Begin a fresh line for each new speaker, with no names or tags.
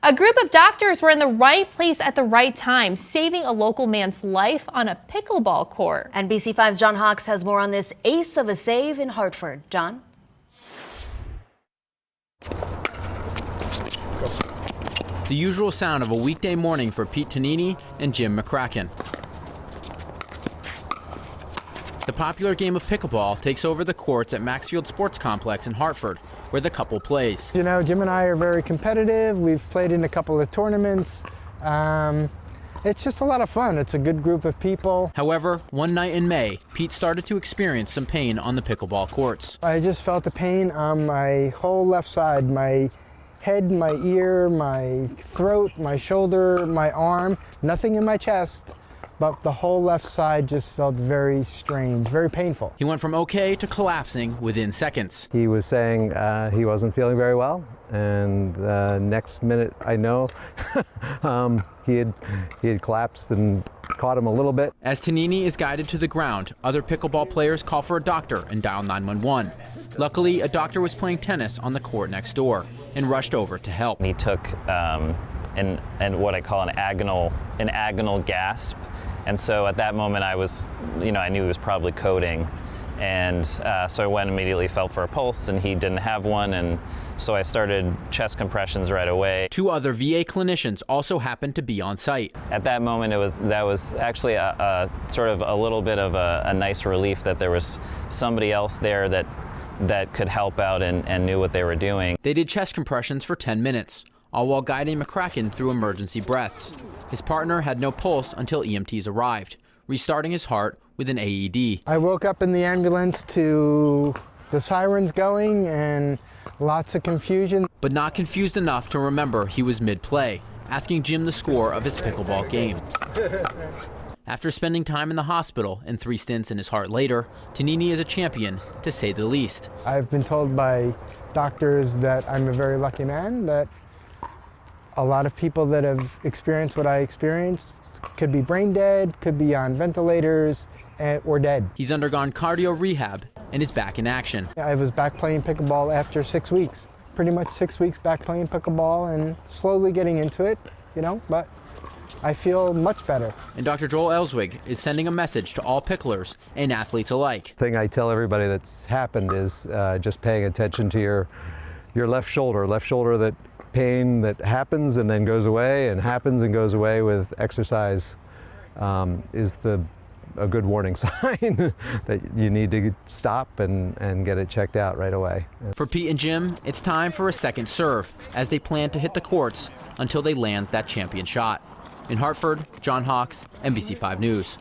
A group of doctors were in the right place at the right time, saving a local man's life on a pickleball court.
NBC5's John Hawks has more on this ace of a save in Hartford. John?
The usual sound of a weekday morning for Pete Tonini and Jim McCracken. The popular game of pickleball takes over the courts at Maxfield Sports Complex in Hartford, where the couple plays.
You know, Jim and I are very competitive. We've played in a couple of tournaments. It's just a lot of fun. It's a good group of people.
However, one night in May, Pete started to experience some pain on the pickleball courts.
I just felt the pain on my whole left side, my head, my ear, my throat, my shoulder, my arm, nothing in my chest, but the whole left side just felt very strange, very painful.
He went from okay to collapsing within seconds.
He was saying he wasn't feeling very well, and the next minute I know he had collapsed and caught him a little bit.
As Tonini is guided to the ground, other pickleball players call for a doctor and dial 911. Luckily, a doctor was playing tennis on the court next door and rushed over to help.
He took and what I call an agonal gasp, and so at that moment I was, I knew he was probably coding, and so I went immediately, felt for a pulse, and he didn't have one, and so I started chest compressions right away.
Two other VA clinicians also happened to be on site.
At that moment, that was actually a sort of a little bit of a nice relief that there was somebody else there that could help out and knew what they were doing.
They did chest compressions for 10 minutes, all while guiding McCracken through emergency breaths. His partner had no pulse until EMTs arrived, restarting his heart with an AED.
I woke up in the ambulance to the sirens going and lots of confusion.
But not confused enough to remember he was mid-play, asking Jim the score of his pickleball game. After spending time in the hospital and 3 stints in his heart later, Tonini is a champion, to say the least.
I've been told by doctors that I'm a very lucky man, that a lot of people that have experienced what I experienced could be brain dead, could be on ventilators, or dead.
He's undergone cardio rehab and is back in action.
I was back playing pickleball after 6 weeks. Pretty much 6 weeks back playing pickleball and slowly getting into it, but I feel much better.
And Dr. Joel Elswig is sending a message to all picklers and athletes alike.
The thing I tell everybody that's happened is just paying attention to your left shoulder that pain that happens and then goes away and happens and goes away with exercise is a good warning sign that you need to stop and get it checked out right away.
For Pete and Jim, it's time for a second serve as they plan to hit the courts until they land that champion shot. In Hartford, John Hawks, NBC5 News.